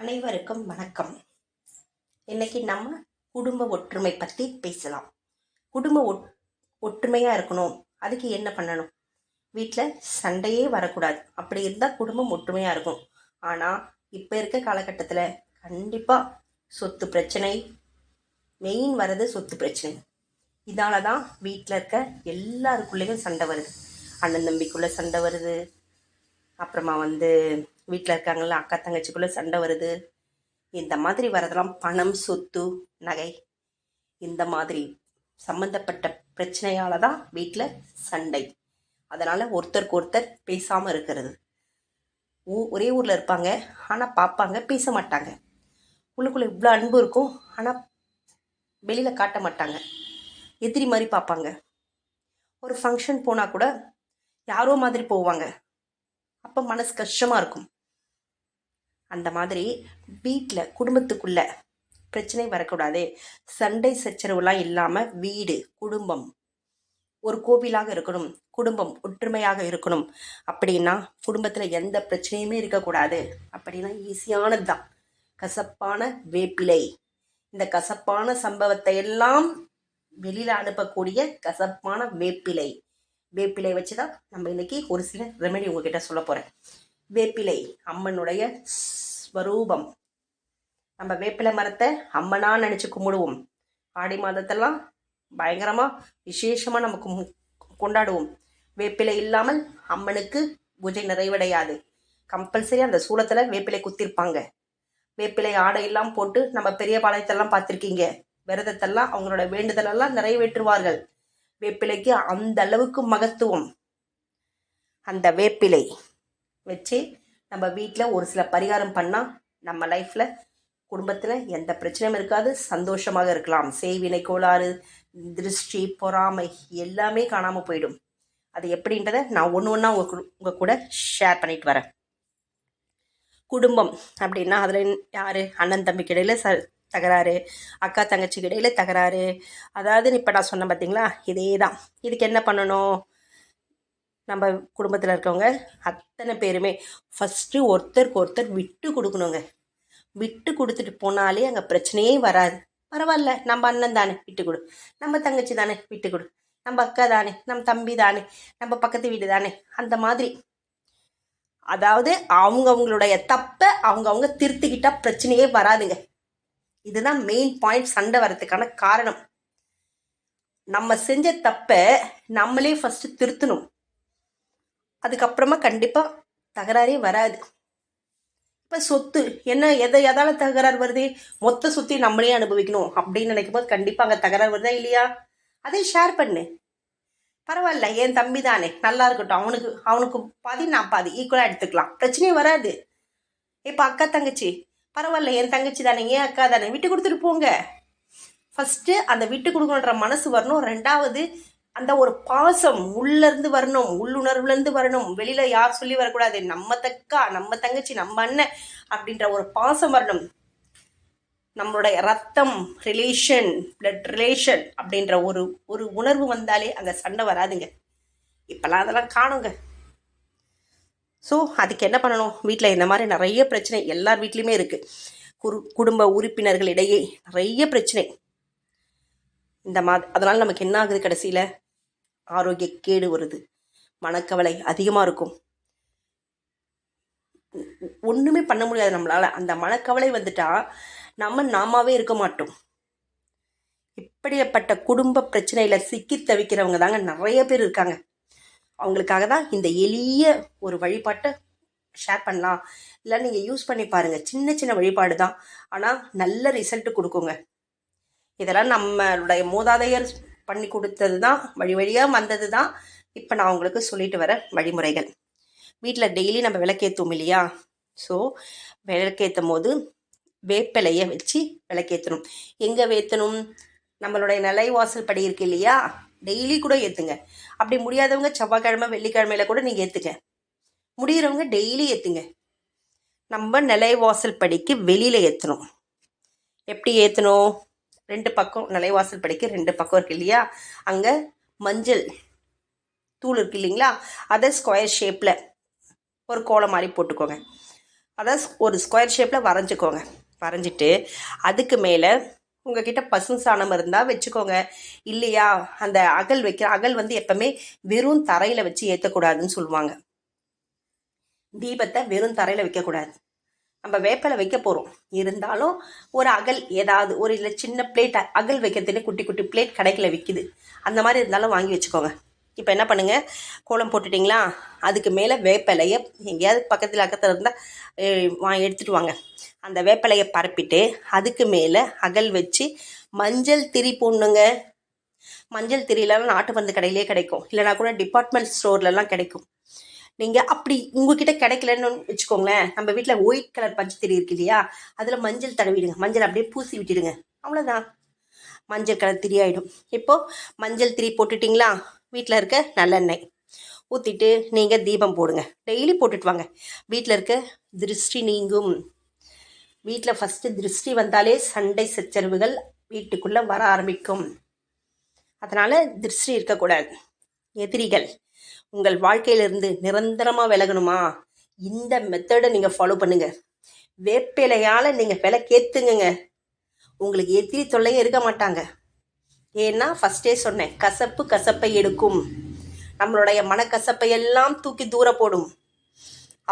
அனைவருக்கும் வணக்கம். இன்னைக்கு நம்ம குடும்ப ஒற்றுமை பற்றி பேசலாம். குடும்ப ஒற்றுமையாக இருக்கணும். அதுக்கு என்ன பண்ணணும்? வீட்டில் சண்டையே வரக்கூடாது. அப்படி இருந்தால் குடும்பம் ஒற்றுமையாக இருக்கும். ஆனால் இப்போ இருக்க காலகட்டத்தில் கண்டிப்பாக சொத்து பிரச்சனை, மெயின் வர்றது சொத்து பிரச்சனை. இதால தான் வீட்டில் இருக்க எல்லாருக்குள்ளேயும் சண்டை வருது. அண்ணன் தம்பிக்குள்ளே சண்டை வருது. அப்புறமா வீட்டில் இருக்காங்கள அக்கா தங்கச்சிக்குள்ளே சண்டை வருது. இந்த மாதிரி வரதெல்லாம் பணம், சொத்து, நகை இந்த மாதிரி சம்மந்தப்பட்ட பிரச்சனையால தான் வீட்டில் சண்டை. அதனால் ஒருத்தருக்கு ஒருத்தர் பேசாமல் இருக்கிறது. ஒரே ஊரில் இருப்பாங்க, ஆனால் பார்ப்பாங்க, பேச மாட்டாங்க. உள்ளுக்குள்ளே இவ்வளோ அன்பு இருக்கும், ஆனால் வெளியில் காட்ட மாட்டாங்க. எதிரி மாதிரி பார்ப்பாங்க. ஒரு ஃபங்க்ஷன் போனால் கூட யாரோ மாதிரி போவாங்க. அப்போ மனசு கஷ்டமாக இருக்கும். அந்த மாதிரி வீட்டில் குடும்பத்துக்குள்ள பிரச்சனை வரக்கூடாது. சண்டை சச்சரவுலாம் இல்லாமல் வீடு, குடும்பம் ஒரு கோவிலாக இருக்கணும். குடும்பம் ஒற்றுமையாக இருக்கணும். அப்படின்னா குடும்பத்தில் எந்த பிரச்சனையுமே இருக்கக்கூடாது. அப்படின்னா ஈஸியானது தான் கசப்பான வேப்பிலை. இந்த கசப்பான சம்பவத்தை எல்லாம் வெளியில் அனுப்பக்கூடிய கசப்பான வேப்பிலை. வேப்பிலை வச்சு தான் நம்ம இன்னைக்கு ஒரு சில ரெமெடி உங்ககிட்ட சொல்ல போகிறேன். வேப்பிலை அம்மனுடைய ஸ்வரூபம். நம்ம வேப்பிலை மரத்தை அம்மனா நினச்சி கும்பிடுவோம். ஆடி மாதத்தெல்லாம் பயங்கரமாக விசேஷமாக நம்ம கொண்டாடுவோம். வேப்பிலை இல்லாமல் அம்மனுக்கு பூஜை நிறைவடையாது. கம்பல்சரி அந்த சூளத்தில் வேப்பிலை குத்திருப்பாங்க. வேப்பிலை ஆடையெல்லாம் போட்டு நம்ம பெரிய பாளையத்தெல்லாம் பார்த்துருக்கீங்க. விரதத்தெல்லாம் அவங்களோட வேண்டுதலெல்லாம் நிறைவேற்றுவார்கள். வேப்பிலைக்கு அந்த அளவுக்கு மகத்துவம். அந்த வேப்பிலை வச்சு நம்ம வீட்டில் ஒரு சில பரிகாரம் பண்ணால் நம்ம லைஃப்பில் குடும்பத்தில் எந்த பிரச்சனையும் இருக்காது. சந்தோஷமாக இருக்கலாம். செய்வினை கோளாறு, திருஷ்டி, பொறாமை எல்லாமே காணாமல் போயிடும். அது எப்படின்றத நான் ஒன்று ஒன்றா உங்கள் கூட ஷேர் பண்ணிட்டு வரேன். குடும்பம் அப்படின்னா அதில் யார்? அண்ணன் தம்பிக்கு இடையில் தகராறு, அக்கா தங்கச்சிக்கு இடையில் தகராறு. அதாவது இப்போ நான் சொன்னேன் பார்த்தீங்களா, இதே தான். இதுக்கு என்ன பண்ணணும்? நம்ம குடும்பத்தில் இருக்கவங்க அத்தனை பேருமே ஃபஸ்ட்டு ஒருத்தருக்கு ஒருத்தர் விட்டு கொடுக்கணுங்க. விட்டு கொடுத்துட்டு போனாலே அங்கே பிரச்சனையே வராது. பரவாயில்ல, நம்ம அண்ணன் தானே விட்டு கொடு, நம்ம தங்கச்சி தானே விட்டு கொடு, நம்ம அக்கா தானே, நம்ம தம்பி தானே, நம்ம பக்கத்து வீடு தானே, அந்த மாதிரி. அதாவது அவங்களுடைய தப்பை அவங்க திருத்திக்கிட்டா பிரச்சனையே வராதுங்க. இதுதான் மெயின் பாயிண்ட். சண்டை வர்றதுக்கான காரணம் நம்ம செஞ்ச தப்பை நம்மளே ஃபர்ஸ்ட் திருத்தணும். அதுக்கப்புறமா கண்டிப்பா தகராறே வராது. இப்ப சொத்து என்ன, எதால தகராறு வருது? மொத்த சொத்தை நம்மளே அனுபவிக்கணும் அப்படின்னு நினைக்கும் போது கண்டிப்பா அங்க தகராறு வருதா இல்லையா? அதை ஷேர் பண்ணு. பரவாயில்ல, என் தம்பி தானே, நல்லா இருக்கட்டும், அவனுக்கு பாதி நான் பாதி ஈக்குவலா எடுத்துக்கலாம், பிரச்சனையே வராது. இப்ப அக்கா தங்கச்சி, பரவாயில்ல, என் தங்கச்சி தானே, ஏன் அக்கா தானே, விட்டு கொடுத்துட்டு போங்க. ஃபர்ஸ்ட் அந்த விட்டு கொடுக்கணுன்ற மனசு வரணும். ரெண்டாவது அந்த ஒரு பாசம் உள்ளேருந்து வரணும், உள்ளுணர்வுலேருந்து வரணும். வெளியில யார் சொல்லி வரக்கூடாது. நம்ம தக்கா, நம்ம தங்கச்சி, நம்ம அண்ணன் அப்படின்ற ஒரு பாசம் வரணும். நம்மளுடைய ரத்தம், ரிலேஷன், பிளட் ரிலேஷன் அப்படின்ற ஒரு உணர்வு வந்தாலே அங்கே சண்டை வராதுங்க. இப்பெல்லாம் அதெல்லாம் காணுங்க. ஸோ அதுக்கு என்ன பண்ணணும்? வீட்டில் இந்த மாதிரி நிறைய பிரச்சனை எல்லார் வீட்லேயுமே இருக்குது. குடும்ப உறுப்பினர்களிடையே நிறைய பிரச்சனை. அதனால் நமக்கு என்ன ஆகுது? கடைசியில் ஆரோக்கிய கேடு வருது, மனக்கவலை அதிகமாக இருக்கும், ஒன்றுமே பண்ண முடியாது நம்மளால். அந்த மனக்கவலை வந்துட்டா நாமாவே இருக்க மாட்டோம். இப்படிப்பட்ட குடும்ப பிரச்சனையில் சிக்கி தவிக்கிறவங்க தாங்க நிறைய பேர் இருக்காங்க. அவங்களுக்காக தான் இந்த எளிய ஒரு வழிபாட்டை ஷேர் பண்ணலாம். இல்லை நீங்கள் யூஸ் பண்ணி பாருங்கள். சின்ன சின்ன வழிபாடு தான், ஆனால் நல்ல ரிசல்ட் கொடுக்குங்க. இதெல்லாம் நம்மளுடைய மூதாதையர் பண்ணி கொடுத்தது தான், வழி வழியாக வந்தது தான். இப்போ நான் உங்களுக்கு சொல்லிட்டு வர வழிமுறைகள். வீட்டில் டெய்லி நம்ம விளக்கேற்றுவோம் இல்லையா? ஸோ விளக்கேற்றும் போது வேப்பிலையை வச்சு விளக்கேற்றணும். எங்கே ஏற்றணும்? நம்மளுடைய நிலைவாசல் படி இருக்கு இல்லையா? டெய்லி கூட ஏற்றுங்க. அப்படி முடியாதவங்க செவ்வாய்க்கிழமை, வெள்ளிக்கிழமையில கூட நீங்கள் ஏற்றுங்க. முடிகிறவங்க டெய்லி ஏற்றுங்க. நம்ம நிலைவாசல் படிக்கு வெளியில் ஏற்றணும். எப்படி ஏற்றணும்? 2 பக்கம், நிலைவாசல் படிக்க 2 பக்கம் இருக்கு இல்லையா? அங்கே மஞ்சள் தூள் இருக்கு இல்லைங்களா? அதை ஸ்கொயர் ஷேப்பில் ஒரு கோலம் மாதிரி போட்டுக்கோங்க. அதாவது ஒரு ஸ்கொயர் ஷேப்பில் வரைஞ்சிக்கோங்க. வரைஞ்சிட்டு அதுக்கு மேலே உங்ககிட்ட பசு சாணம் இருந்தால் வச்சுக்கோங்க. இல்லையா, அந்த அகல் வந்து எப்பவுமே வெறும் தரையில் வச்சு ஏற்றக்கூடாதுன்னு சொல்லுவாங்க. தீபத்தை வெறும் தரையில் வைக்கக்கூடாது. நம்ம வேப்பிலை வைக்க போகிறோம், இருந்தாலும் ஒரு அகல் ஏதாவது ஒரு இல்லை சின்ன பிளேட் அகல் வைக்கிறதுன்னு குட்டி குட்டி பிளேட் கடைக்கில் விற்கிது, அந்த மாதிரி இருந்தாலும் வாங்கி வச்சுக்கோங்க. இப்போ என்ன பண்ணுங்கள், கோலம் போட்டுட்டிங்களா, அதுக்கு மேலே வேப்பிலையை எங்கேயாவது பக்கத்தில் அக்கத்தில் இருந்தால் எடுத்துகிட்டு வாங்க. அந்த வேப்பிலையை பரப்பிட்டு அதுக்கு மேலே அகல் வச்சு மஞ்சள் திரி போடணுங்க. மஞ்சள் திரியிலாம் நாட்டு மருந்து கடையிலே கிடைக்கும், இல்லைனா கூட டிபார்ட்மெண்ட் ஸ்டோர்லலாம் கிடைக்கும். நீங்கள் அப்படி உங்ககிட்ட கிடைக்கலன்னு வச்சுக்கோங்களேன், நம்ம வீட்டில் ஒயிட் கலர் பஞ்சு திரி இருக்கு இல்லையா, அதில் மஞ்சள் தடவிடுங்க. மஞ்சள் அப்படியே பூசி விட்டுடுங்க, அவ்வளோதான், மஞ்சள் கலர் திரி ஆகிடும். இப்போது மஞ்சள் திரி போட்டுட்டிங்களா, வீட்டில் இருக்க நல்லெண்ணெய் ஊற்றிட்டு நீங்கள் தீபம் போடுங்க. டெய்லி போட்டுட்டு வாங்க. வீட்டில் இருக்க திருஷ்டி நீங்கும். வீட்டில் ஃபஸ்ட்டு திருஷ்டி வந்தாலே சண்டை சச்சரவுகள் வீட்டுக்குள்ளே வர ஆரம்பிக்கும். அதனால் திருஷ்டி இருக்கக்கூடாது. எதிரிகள் உங்கள் வாழ்க்கையிலிருந்து நிரந்தரமாக விலகணுமா, இந்த மெத்தடை நீங்கள் ஃபாலோ பண்ணுங்க. வேப்பிலையால் நீங்கள் விலக்கேற்றுங்க. உங்களுக்கு எதிரி தொல்லையே இருக்க மாட்டாங்க. ஏன்னா ஃபஸ்ட்டே சொன்னேன், கசப்பு கசப்பை எடுக்கும். நம்மளுடைய மனக்கசப்பை எல்லாம் தூக்கி தூர போடும்.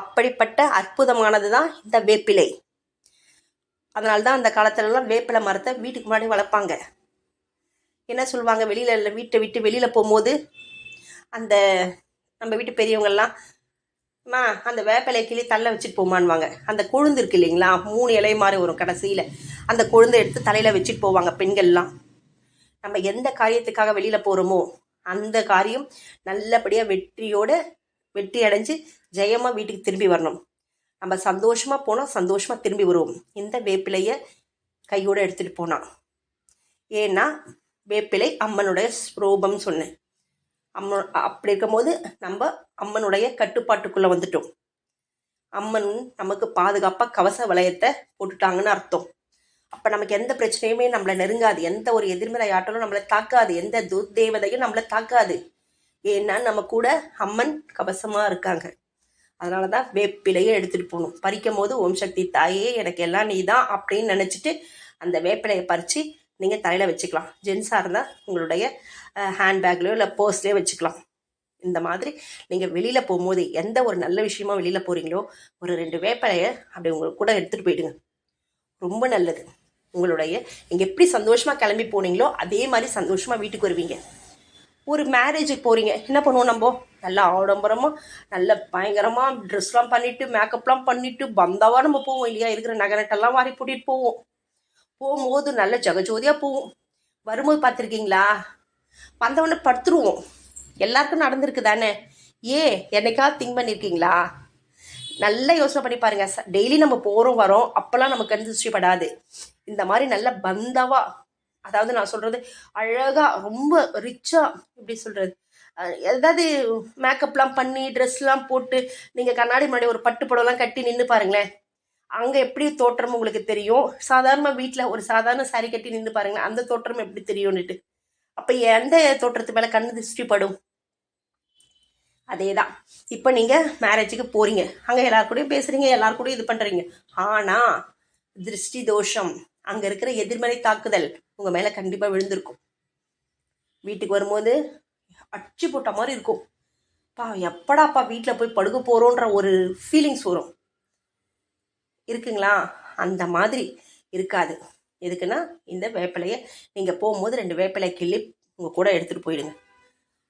அப்படிப்பட்ட அற்புதமானது தான் இந்த வேப்பிலை. அதனால்தான் அந்த காலத்துலலாம் வேப்பிலை மரத்தை வீட்டுக்கு முன்னாடி வளர்ப்பாங்க. என்ன சொல்லுவாங்க, வெளியில் வீட்டை விட்டு வெளியில் போகும்போது அந்த நம்ம வீட்டு பெரியவங்கள்லாம் அந்த வேப்பிலை கிளி தள்ள வச்சுட்டு போமான்வாங்க. அந்த கொழுந்து இருக்கு இல்லைங்களா, 3 இலை மாதிரி வரும் கடைசியில், அந்த கொழுந்தை எடுத்து தலையில் வச்சுட்டு போவாங்க பெண்கள்லாம். நம்ம எந்த காரியத்துக்காக வெளியில் போகிறோமோ அந்த காரியம் நல்லபடியாக வெற்றி அடைஞ்சு ஜெயமாக வீட்டுக்கு திரும்பி வரணும். நம்ம சந்தோஷமாக போனால் சந்தோஷமாக திரும்பி வருவோம், இந்த வேப்பிலையை கையோடு எடுத்துகிட்டு போனால். ஏன்னா வேப்பிலை அம்மனுடைய ஸ்வரூபம் சொன்னேன். அப்படி இருக்கும்போது நம்ம அம்மனுடைய கட்டுப்பாட்டுக்குள்ளே வந்துட்டோம். அம்மன் நமக்கு பாதுகாப்பாக கவச வளையத்தை போட்டுட்டாங்கன்னு அர்த்தம். அப்போ நமக்கு எந்த பிரச்சனையுமே நம்மளை நெருங்காது, எந்த ஒரு எதிர்மறை ஆற்றலும் நம்மளை தாக்காது, எந்த துர்தேவதையும் நம்மளை தாக்காது. ஏன்னா நம்ம கூட அம்மன் கவசமாக இருக்காங்க. அதனால தான் வேப்பிலையை எடுத்துகிட்டு போகணும். பறிக்கும் போது ஓம் சக்தி தாயே எனக்கு எல்லாம் நீ தான் அப்படின்னு நினச்சிட்டு அந்த வேப்பிலையை பறித்து நீங்கள் தலையில் வச்சுக்கலாம். ஜென்ஸாக இருந்தால் உங்களுடைய ஹேண்ட்பேக்லையோ இல்லை பர்ஸ்லேயோ வச்சுக்கலாம். இந்த மாதிரி நீங்கள் வெளியில் போகும்போது எந்த ஒரு நல்ல விஷயமா வெளியில் போகிறீங்களோ ஒரு 2 வேப்பிலையை அப்படி உங்களுக்கு கூட எடுத்துகிட்டு போயிடுங்க. ரொம்ப நல்லது. உங்களுடைய நீங்கள் எப்படி சந்தோஷமாக கிளம்பி போனீங்களோ அதே மாதிரி சந்தோஷமாக வீட்டுக்கு வருவீங்க. ஒரு மேரேஜுக்கு போகிறீங்க, என்ன பண்ணுவோம், நம்ம நல்லா ஆடம்பரமாக நல்ல பயங்கரமாக ட்ரெஸ்லாம் பண்ணிவிட்டு மேக்கப்லாம் பண்ணிவிட்டு பந்தாவாக நம்ம போவோம் இல்லையா, இருக்கிற நகரட்டெல்லாம் வாரி போட்டிட்டு போவோம். போகும்போது நல்ல ஜகஜோதியாக போவோம். வரும்போது பார்த்துருக்கீங்களா, வந்தவொடனே படுத்துருவோம். எல்லாருக்கும் நடந்திருக்கு தானே. என்னைக்காவது திங்க் பண்ணியிருக்கீங்களா? நல்லா யோசனை பண்ணி பாருங்க. டெய்லி நம்ம போகிறோம் வரோம், அப்போல்லாம் நமக்கு கண் திருஷ்டிப்படாது. இந்த மாதிரி நல்ல பந்தாவா, அதாவது நான் சொல்கிறது அழகாக ரொம்ப ரிச்சாக, எப்படி சொல்கிறது, ஏதாவது மேக்கப்லாம் பண்ணி ட்ரெஸ்லாம் போட்டு நீங்கள் கண்ணாடி முன்னாடி ஒரு பட்டு புடவைலாம் கட்டி நின்று பாருங்களேன், அங்கே எப்படி தோற்றம் உங்களுக்கு தெரியும். சாதாரண வீட்டில் ஒரு சாதாரண சாரி கட்டி நின்று பாருங்களேன், அந்த தோற்றம் எப்படி தெரியும்னுட்டு. அப்போ எந்த தோற்றத்து மேலே கண்ணு திருஷ்டிப்படும்? அதே தான். இப்போ நீங்கள் மேரேஜுக்கு போகிறீங்க, அங்கே எல்லாருக்கூடையும் பேசுகிறீங்க, எல்லாருக்கூடையும் இது பண்ணுறீங்க. ஆனால் திருஷ்டி தோஷம், அங்கே இருக்கிற எதிர்மறை தாக்குதல் உங்கள் மேலே கண்டிப்பாக விழுந்திருக்கும். வீட்டுக்கு வரும்போது அச்சு போட்ட மாதிரி இருக்கும். எப்படாப்பா வீட்டில் போய் படுக்க போகிறோன்ற ஒரு ஃபீலிங்ஸ் வரும். இருக்குங்களா? அந்த மாதிரி இருக்காது. எதுக்குன்னா இந்த வேப்பிலையை நீங்கள் போகும்போது 2 வேப்பிலை கிள்ளி உங்கள் கூட எடுத்துகிட்டு போயிடுங்க.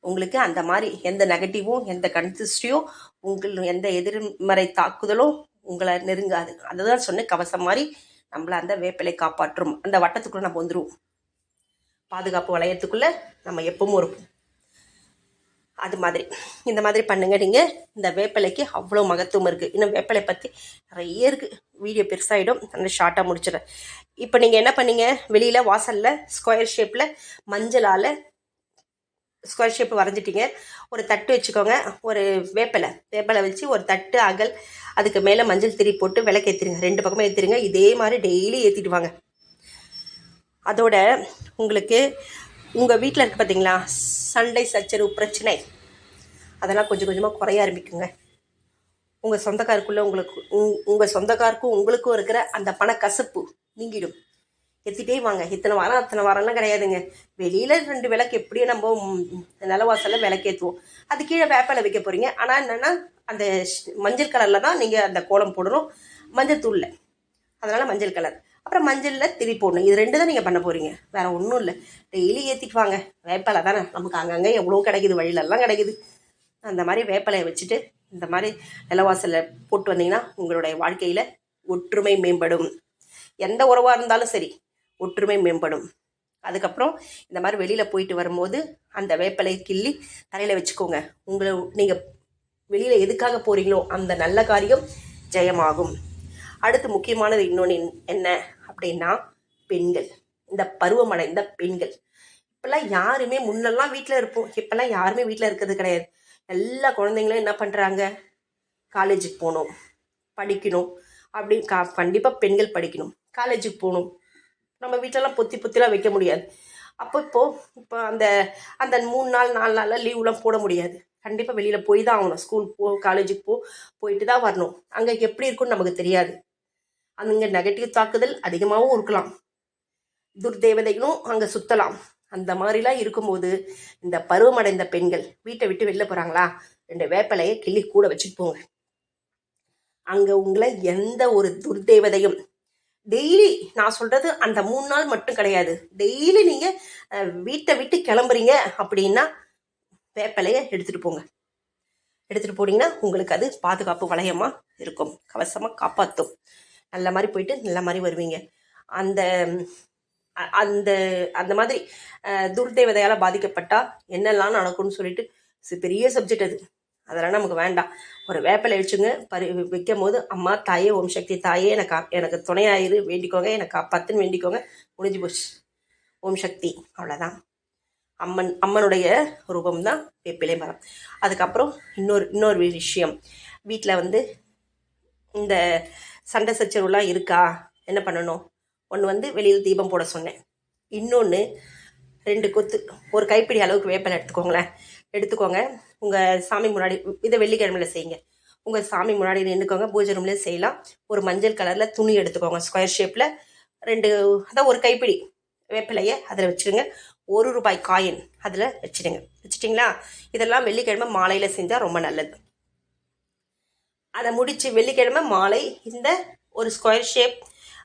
உங்களுக்கு அந்த மாதிரி எந்த நெகட்டிவும் எந்த கன்சிஸ்டியும் எந்த எதிர்மறை தாக்குதலும் உங்களை நெருங்காது. அதுதான் சொன்னேன், கவசம் மாதிரி நம்மளை அந்த வேப்பிலை காப்பாற்றும். அந்த வட்டத்துக்குள்ளே நம்ம வந்துடுவோம், பாதுகாப்பு வளையத்துக்குள்ளே நம்ம எப்பவும் இருப்போம். அது மாதிரி இந்த மாதிரி பண்ணுங்க. நீங்கள் இந்த வேப்பிலைக்கு அவ்வளோ மகத்துவம் இருக்குது. இன்னும் வேப்பிலை பற்றி நிறைய இருக்குது, வீடியோ பெருசாகிடும், அந்த ஷார்ட்டாக முடிச்சிடறேன். இப்போ நீங்கள் என்ன பண்ணீங்க, வெளியில் வாசலில் ஸ்கொயர் ஷேப்பில் மஞ்சளால் ஸ்கொயர் ஷேப் வரைஞ்சிட்டிங்க. ஒரு தட்டு வச்சுக்கோங்க, ஒரு வேப்பிலை வச்சு ஒரு தட்டு அகல், அதுக்கு மேலே மஞ்சள் திரி போட்டு விளக்கு ஏற்றிடுங்க. 2 பக்கமும் ஏற்றிடுங்க. இதே மாதிரி டெய்லி ஏற்றிட்டு வாங்க. அதோட உங்களுக்கு உங்கள் வீட்டில் இருக்குது பார்த்தீங்களா சண்டை சச்சரவு பிரச்சனை, அதெல்லாம் கொஞ்சம் கொஞ்சமாக குறைய ஆரம்பிக்குங்க. உங்கள் சொந்தக்காருக்குள்ளே உங்கள் சொந்தக்காருக்கும் உங்களுக்கும் இருக்கிற அந்த பணக்கசப்பு நீங்கிடும். ஏற்றிட்டே வாங்க. இத்தனை வாரம் அத்தனை வாரம்லாம் கிடையாதுங்க. வெளியில் 2 விளக்கு எப்படியும் நம்ம நிலவாசலில் விளக்கேற்றுவோம். அது கீழே வேப்பிலை வைக்க போகிறீங்க. ஆனால் என்னென்னா அந்த மஞ்சள் கலரில் தான் நீங்கள் அந்த கோலம் போடணும், மஞ்சள் தூளில். அதனால் மஞ்சள் கலர். அப்புறம் மஞ்சளில் திரி போடணும். இது 2 தான் நீங்கள் பண்ண போகிறீங்க, வேறு ஒன்றும் இல்லை. டெய்லி ஏற்றிட்டு வாங்க. வேப்பிலை தானே நமக்கு அங்கங்கே எவ்வளோ கிடைக்குது, வழியிலெல்லாம் கிடைக்குது. அந்த மாதிரி வேப்பிலையை வச்சுட்டு இந்த மாதிரி நிலவாசலில் போட்டு வந்தீங்கன்னா உங்களுடைய வாழ்க்கையில் ஒற்றுமை மேம்படும். எந்த உறவாக இருந்தாலும் சரி, ஒற்றுமை மேம்படும். அதுக்கப்புறம் இந்த மாதிரி வெளியில் போயிட்டு வரும்போது அந்த வேப்பிலையை கிள்ளி தலையில் வச்சுக்கோங்க. நீங்கள் வெளியில் எதுக்காக போகிறீங்களோ அந்த நல்ல காரியம் ஜெயமாகும். அடுத்து முக்கியமானது இன்னொன்று என்ன அப்படின்னா, பெண்கள். இந்த பருவமடைந்த பெண்கள். இப்போல்லாம் யாருமே, முன்னெல்லாம் வீட்டில் இருப்போம், இப்போல்லாம் யாருமே வீட்டில் இருக்கிறது கிடையாது. எல்லா குழந்தைங்களும் என்ன பண்ணுறாங்க, காலேஜுக்கு போகணும், படிக்கணும். அப்படி கண்டிப்பாக பெண்கள் படிக்கணும், காலேஜுக்கு போகணும். நம்ம வீட்டிலலாம் பொத்திலாம் வைக்க முடியாது. இப்போ அந்த 3 நாள் 4 நாளில் லீவ்லாம் போட முடியாது. கண்டிப்பாக வெளியில் போய் தான் ஆகணும். ஸ்கூல் காலேஜுக்கு போயிட்டு தான் வரணும். அங்கே எப்படி இருக்குன்னு நமக்கு தெரியாது. அங்கே நெகட்டிவ் தாக்குதல் அதிகமாகவும் இருக்கலாம், துர்தேவதைகளும் அங்கே சுற்றலாம். அந்த மாதிரிலாம் இருக்கும்போது இந்த பருவமடைந்த பெண்கள் வீட்டை விட்டு வெளில போகிறாங்களா, 2 வேப்பிலையை கிள்ளி கூட வச்சுட்டு போங்க. அங்கே உங்களை எந்த ஒரு துர்தேவதையும் டெய்லி, நான் சொல்கிறது அந்த 3 நாள் மட்டும் கிடையாது, டெய்லி நீங்கள் வீட்டை விட்டு கிளம்புறீங்க அப்படின்னா வேப்பிலையை எடுத்துகிட்டு போங்க. எடுத்துகிட்டு போனீங்கன்னா உங்களுக்கு அது பாதுகாப்பு வளையமாக இருக்கும், கவசமாக காப்பாற்றும். நல்ல மாதிரி போயிட்டு நல்ல மாதிரி வருவீங்க. அந்த அந்த அந்த மாதிரி துர்தேவதையால் பாதிக்கப்பட்டால் என்னெல்லாம் நடக்கும்னு சொல்லிட்டு பெரிய சப்ஜெக்ட் அது. அதெல்லாம் நமக்கு வேண்டாம். ஒரு வேப்பிலை வச்சுங்க, வைக்கும் போது அம்மா தாயே, ஓம் சக்தி தாயே, எனக்கு துணையாயிரு வேண்டிக்கோங்க, எனக்கு காப்பாத்துன்னு வேண்டிக்கோங்க. முடிஞ்சு போச்சு. ஓம் சக்தி, அவ்வளோதான். அம்மனுடைய ரூபம் தான் வேப்பிலை மரம். அதுக்கப்புறம் இன்னொரு விஷயம், வீட்டில் இந்த சண்டை சச்சரவுலாம் இருக்கா, என்ன பண்ணணும்? ஒன்று வெளியில் தீபம் போட சொன்னேன். இன்னொன்று 2 கொத்து, ஒரு கைப்பிடி அளவுக்கு வேப்பிலை எடுத்துக்கோங்க. உங்கள் சாமி முன்னாடி, இதை வெள்ளிக்கிழமையில் செய்யுங்க. உங்கள் சாமி முன்னாடி நின்றுக்கோங்க, பூஜை ரூம்லேயே செய்யலாம். ஒரு மஞ்சள் கலரில் துணி எடுத்துக்கோங்க, ஸ்கொயர் ஷேப்பில் 2, அதான் ஒரு கைப்பிடி வேப்பிலையை அதில் வச்சுருங்க. 1 ரூபாய் காயின் அதில் வச்சுட்டிங்களா? இதெல்லாம் வெள்ளிக்கிழமை மாலையில் செஞ்சால் ரொம்ப நல்லது. அதை முடித்து வெள்ளிக்கிழமை மாலை இந்த ஒரு ஸ்கொயர் ஷேப்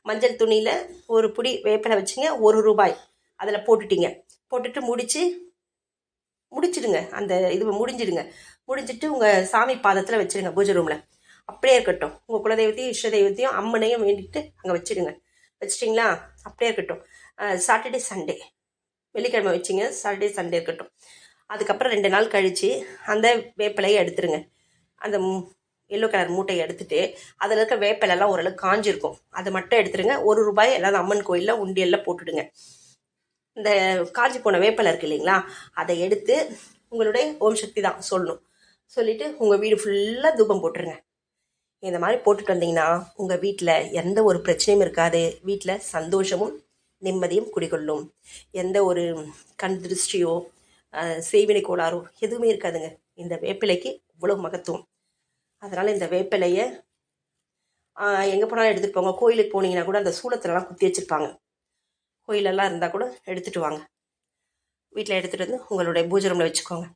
மஞ்சள் துணியில் ஒரு புடி வேப்பிலை வச்சுங்க, 1 ரூபாய் அதில் போட்டுட்டு முடிச்சிடுங்க. அந்த இது முடிஞ்சிட்டு உங்கள் சாமி பாதத்தில் வச்சுடுங்க, பூஜை ரூமில். அப்படியே இருக்கட்டும். உங்கள் குலதெய்வத்தையும் இஷ்ட தெய்வத்தையும் அம்மனையும் வேண்டிட்டு அங்கே வச்சிட்டிங்களா? அப்படியே இருக்கட்டும். சாட்டர்டே சண்டே, வெள்ளிக்கிழமை வச்சிங்க, சாட்டர்டே சண்டே இருக்கட்டும். அதுக்கப்புறம் 2 நாள் கழித்து அந்த வேப்பிலையை எடுத்துருங்க. அந்த எல்லோ கலர் மூட்டையை எடுத்துகிட்டு அதில் இருக்க வேப்பிலெல்லாம் ஓரளவு காஞ்சிருக்கும், அதை மட்டும் எடுத்துருங்க. 1 ரூபாய் எல்லாரும் அம்மன் கோயிலில் உண்டியெல்லாம் போட்டுடுங்க. இந்த காஞ்சி போன வேப்பிலை இருக்கு இல்லைங்களா, அதை எடுத்து உங்களுடைய ஓம் சக்தி தான் சொல்லிவிட்டு உங்கள் வீடு ஃபுல்லாக தூபம் போட்டுருங்க. இந்த மாதிரி போட்டுட்டு வந்தீங்கன்னா உங்கள் வீட்டில் எந்த ஒரு பிரச்சனையும் இருக்காது. வீட்டில் சந்தோஷமும் நிம்மதியும் குடிகொள்ளும். எந்த ஒரு கண் திருஷ்டியோ செய்வினை கோளாறோ எதுவுமே இருக்காதுங்க. இந்த வேப்பிலைக்கு இவ்வளோ மகத்துவம். அதனால் இந்த வேப்பிலையை எங்கே போனாலும் எடுத்துகிட்டு போங்க. கோயிலுக்கு போனீங்கன்னா கூட அந்த சூளத்துலலாம் குத்தி வச்சுருப்பாங்க, கோயிலெல்லாம் இருந்தால் கூட எடுத்துகிட்டு வாங்க. வீட்டில் எடுத்துகிட்டு வந்து உங்களுடைய பூஜை ரூமில் வச்சுக்கோங்க.